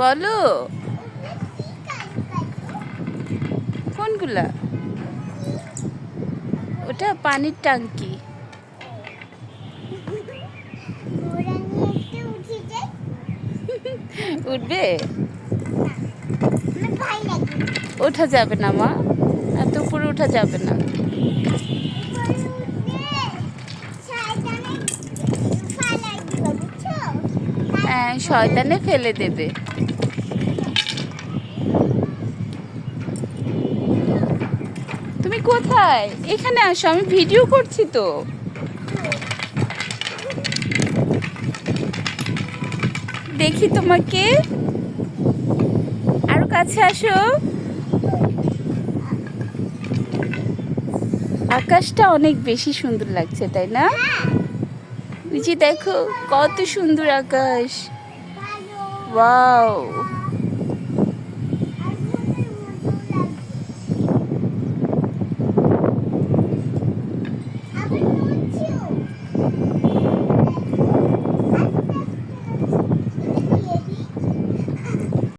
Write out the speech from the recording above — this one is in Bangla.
বলো কোনগুলা? ওটা পানির ট্যাঙ্কি। উঠবে? ওঠা যাবে না মা, এত উপরে ওঠা যাবে না। হ্যাঁ, শয়তানে ফেলে দেবে। তুমি কোথায়? এখানে আসো, আমি ভিডিও করছি তো। দেখি তোমাকে, আরো কাছে আসো। আকাশটা অনেক বেশি সুন্দর লাগছে, তাই না? ওই যে দেখো কত সুন্দর আকাশ। ওয়াও।